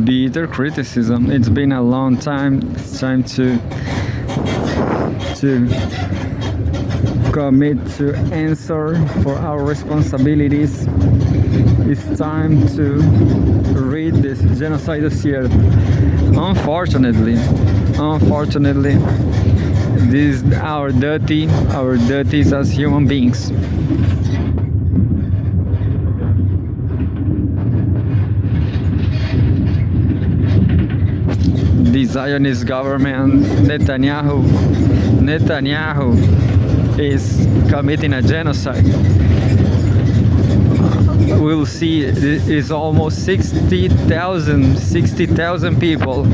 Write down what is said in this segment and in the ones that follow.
Bitter criticism. It's been a long time. It's time to commit to answer for our responsibilities. It's time to read this genocide dossier. Unfortunately, this is our duties as human beings. The Zionist government, Netanyahu is committing a genocide. We'll see, it is almost 60,000 people.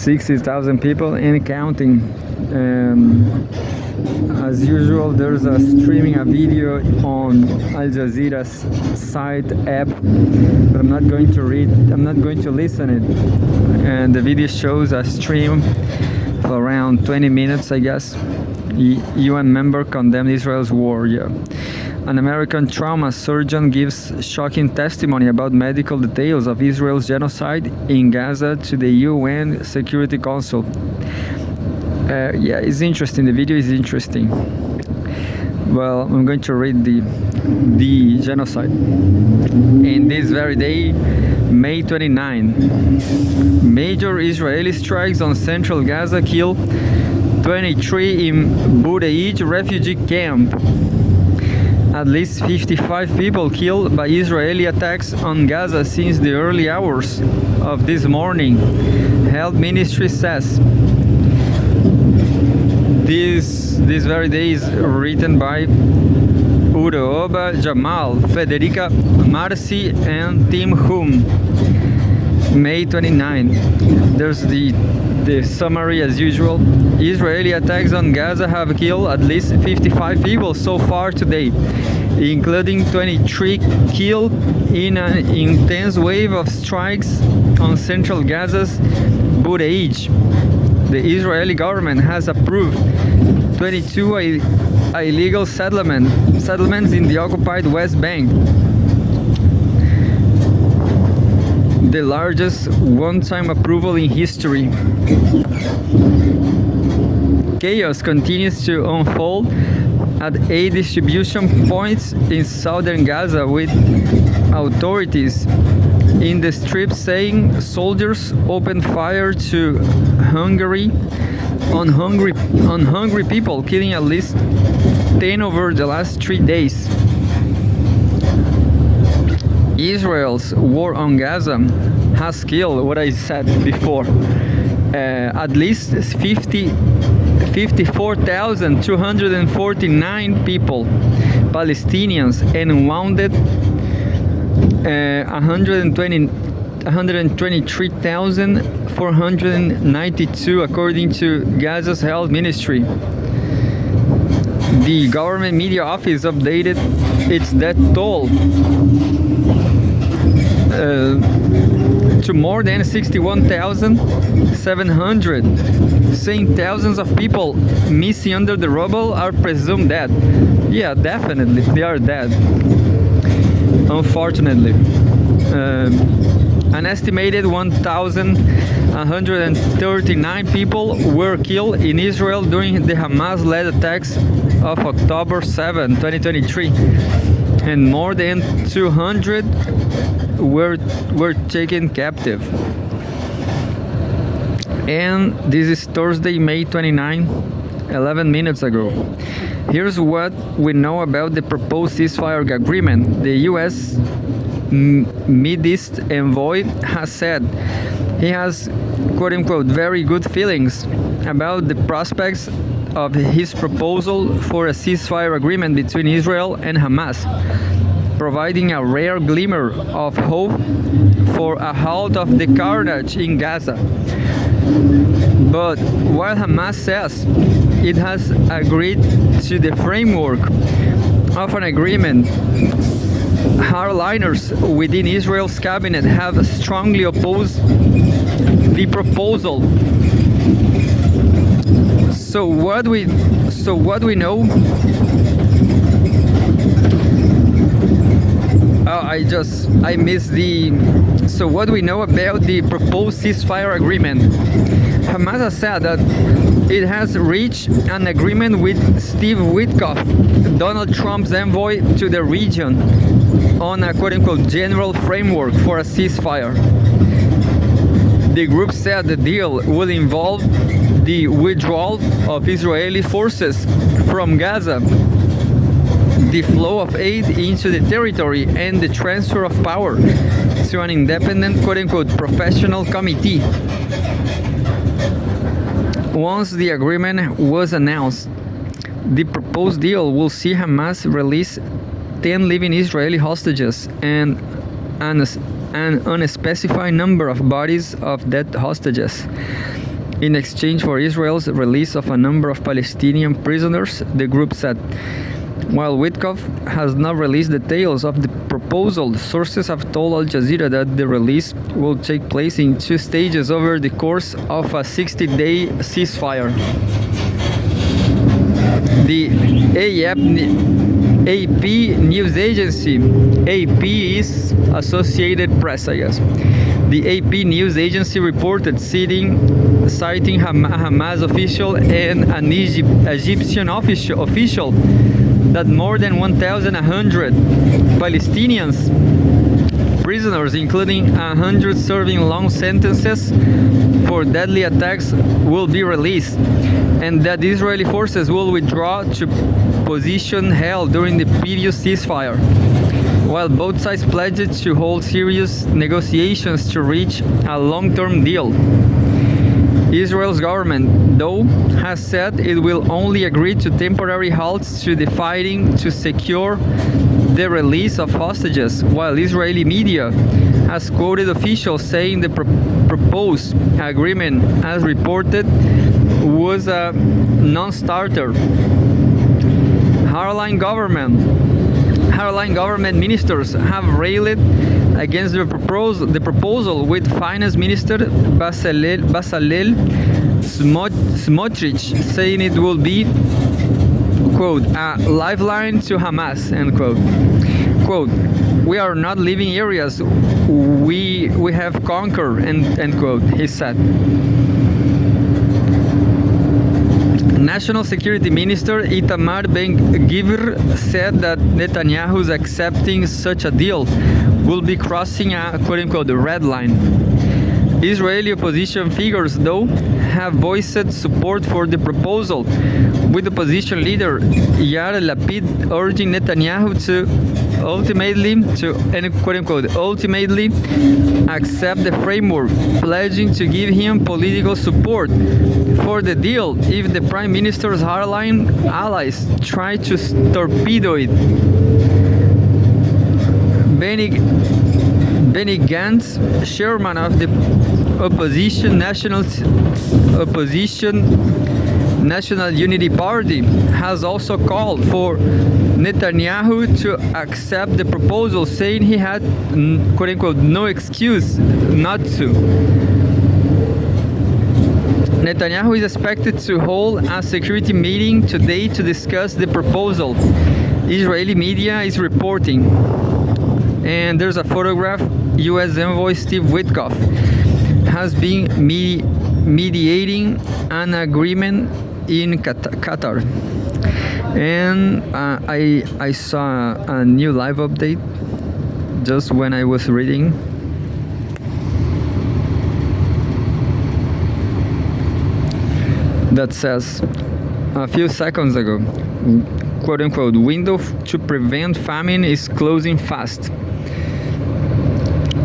$60,000 people and counting. As usual, there's a streaming a video on Al Jazeera's site app, but I'm not going to listen it. And the video shows a stream for around 20 minutes, I guess. UN member condemned Israel's war. Yeah. An American trauma surgeon gives shocking testimony about medical details of Israel's genocide in Gaza to the UN Security Council. Yeah, it's interesting. The video is interesting. Well, I'm going to read the genocide. In this very day, May 29, major Israeli strikes on central Gaza kill 23 in Budeij refugee camp. At least 55 people killed by Israeli attacks on Gaza since the early hours of this morning, Health Ministry says. This very day is written by Udo Oba, Jamal, Federica Marci, and Tim Hum. May 29. There's the summary as usual. Israeli attacks on Gaza have killed at least 55 people so far today, including 23 killed in an intense wave of strikes on central Gaza's Budeij. The Israeli government has approved 22 illegal settlements in the occupied West Bank, the largest one-time approval in history. Chaos continues to unfold at 8 distribution points in southern Gaza, with authorities in the strip saying soldiers opened fire on hungry people, killing at least 10 over the last 3 days. Israel's war on Gaza has killed, what I said before, at least 54,249 people, Palestinians, and wounded 123,492 according to Gaza's health ministry. The government media office updated its death toll to more than 61,700, saying thousands of people missing under the rubble are presumed dead. Yeah, definitely, they are dead. Unfortunately, an estimated 1,139 people were killed in Israel during the Hamas-led attacks of October 7, 2023, and more than 200 were taken captive. And this is Thursday, May 29, 11 minutes ago. Here's what we know about the proposed ceasefire agreement. The U.S. Mideast envoy has said he has, quote-unquote, very good feelings about the prospects of his proposal for a ceasefire agreement between Israel and Hamas, providing a rare glimmer of hope for a halt of the carnage in Gaza. But while Hamas says it has agreed to the framework of an agreement hardliners within Israel's cabinet have strongly opposed the proposal. So what we know. I missed the. So what we know about the proposed ceasefire agreement? Hamas has said that it has reached an agreement with Steve Witkoff, Donald Trump's envoy to the region, on a quote-unquote general framework for a ceasefire. The group said the deal will involve the withdrawal of Israeli forces from Gaza, the flow of aid into the territory, and the transfer of power to an independent quote-unquote professional committee. Once the agreement was announced, the proposed deal will see Hamas release 10 living Israeli hostages and an unspecified number of bodies of dead hostages. In exchange for Israel's release of a number of Palestinian prisoners, the group said. While Witkoff has not released details of the proposal, sources have told Al Jazeera that the release will take place in 2 stages over the course of a 60-day ceasefire. The AP news agency, AP is Associated Press, I guess. The AP news agency reported citing Hamas official and an Egyptian official that more than 1,100 Palestinians prisoners, including 100 serving long sentences for deadly attacks, will be released, and that Israeli forces will withdraw to position held during the previous ceasefire, while both sides pledged to hold serious negotiations to reach a long-term deal. Israel's government, though, has said it will only agree to temporary halts to the fighting to secure the release of hostages, while Israeli media has quoted officials saying the proposed agreement, as reported, was a non-starter. Hardline government ministers have railed against the proposal, with Finance Minister Bezalel Smotrich saying it will be, quote, a lifeline to Hamas, end quote. Quote, we are not leaving areas we have conquered, end quote, he said. National Security Minister Itamar Ben-Gvir said that Netanyahu's accepting such a deal will be crossing a quote-unquote red line. Israeli opposition figures, though, have voiced support for the proposal, with opposition leader Yair Lapid urging Netanyahu to ultimately accept the framework, pledging to give him political support for the deal if the Prime Minister's hardline allies try to torpedo it. Benny Gantz, chairman of the opposition National Unity Party, has also called for Netanyahu to accept the proposal, saying he had, quote-unquote, no excuse not to. Netanyahu is expected to hold a security meeting today to discuss the proposal, Israeli media is reporting. And there's a photograph. U.S. envoy Steve Witkoff has been mediating an agreement in Qatar. And I saw a new live update just when I was reading. That says, a few seconds ago, quote-unquote, window to prevent famine is closing fast.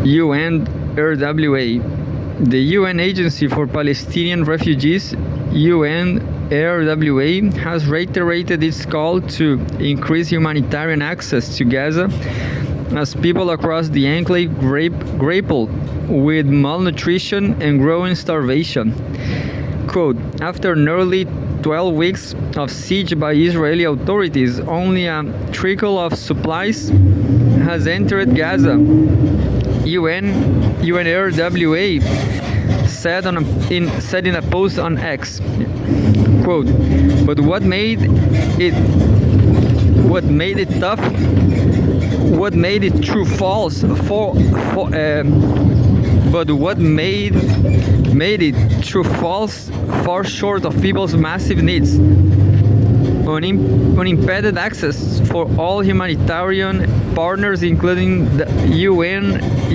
UNRWA. The UN Agency for Palestinian Refugees, UNRWA, has reiterated its call to increase humanitarian access to Gaza as people across the enclave grapple with malnutrition and growing starvation. Quote, after nearly 12 weeks of siege by Israeli authorities, only a trickle of supplies has entered Gaza. UNRWA said in a post on X, quote, but what made it tough, what made it true false but what made it true false far short of people's massive needs. Unimpeded access for all humanitarian partners, including the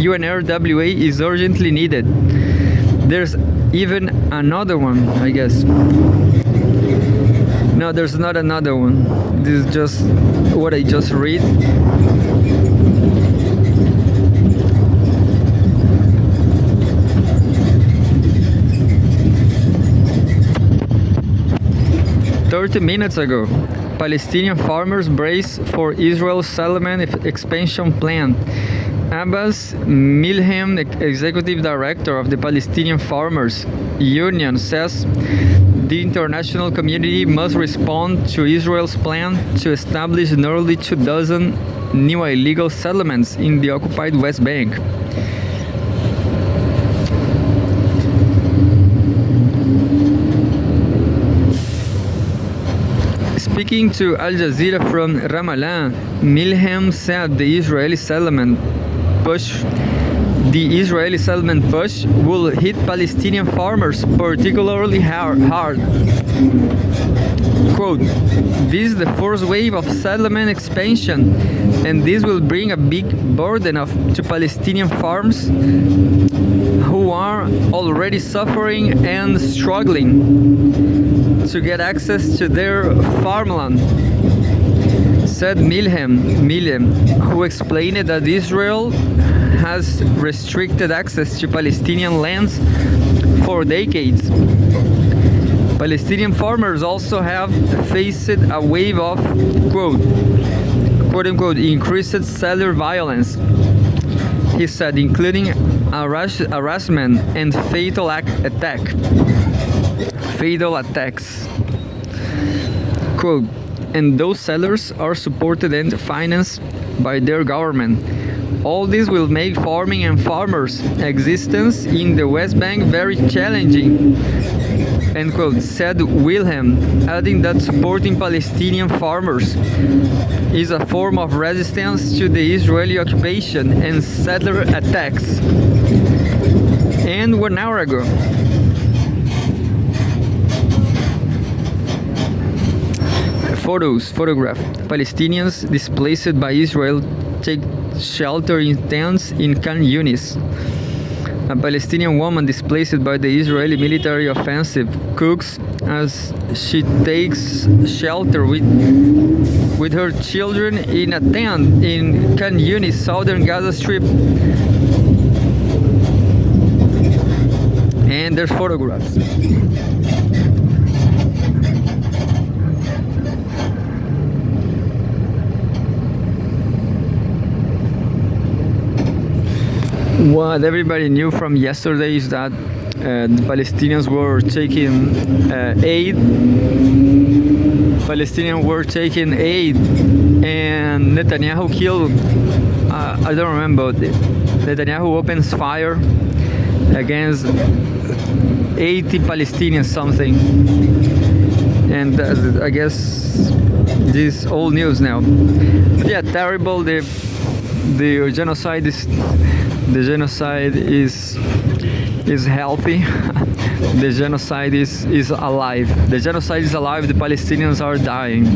UNRWA, is urgently needed. There's even another one, I guess. No, there's not another one. This is just what I just read. Minutes ago, Palestinian farmers brace for Israel's settlement expansion plan. Abbas Milhem, executive director of the Palestinian Farmers Union, says the international community must respond to Israel's plan to establish nearly 24 new illegal settlements in the occupied West Bank. Speaking to Al Jazeera from Ramallah, Milhem said the Israeli settlement push will hit Palestinian farmers particularly hard. Quote, this is the first wave of settlement expansion, and this will bring a big burden to Palestinian farms who are already suffering and struggling to get access to their farmland, said Milhem, who explained that Israel has restricted access to Palestinian lands for decades. Palestinian farmers also have faced a wave of quote unquote increased settler violence, he said, including harassment and fatal attacks. Quote, and those settlers are supported and financed by their government. All this will make farming and farmers' existence in the West Bank very challenging, end quote, said Wilhelm, adding that supporting Palestinian farmers is a form of resistance to the Israeli occupation and settler attacks. And 1 hour ago, photograph. Palestinians displaced by Israel take shelter in tents in Khan Yunis. A Palestinian woman displaced by the Israeli military offensive cooks as she takes shelter with her children in a tent in Khan Yunis, southern Gaza Strip. And there's photographs. What everybody knew from yesterday is that the Palestinians were taking aid. Palestinians were taking aid, and Netanyahu killed. I don't remember. Netanyahu opens fire against 80 Palestinians, something, and I guess this is old news now. But yeah, terrible. The genocide is. The genocide is healthy. The genocide is alive. The genocide is alive. The Palestinians are dying.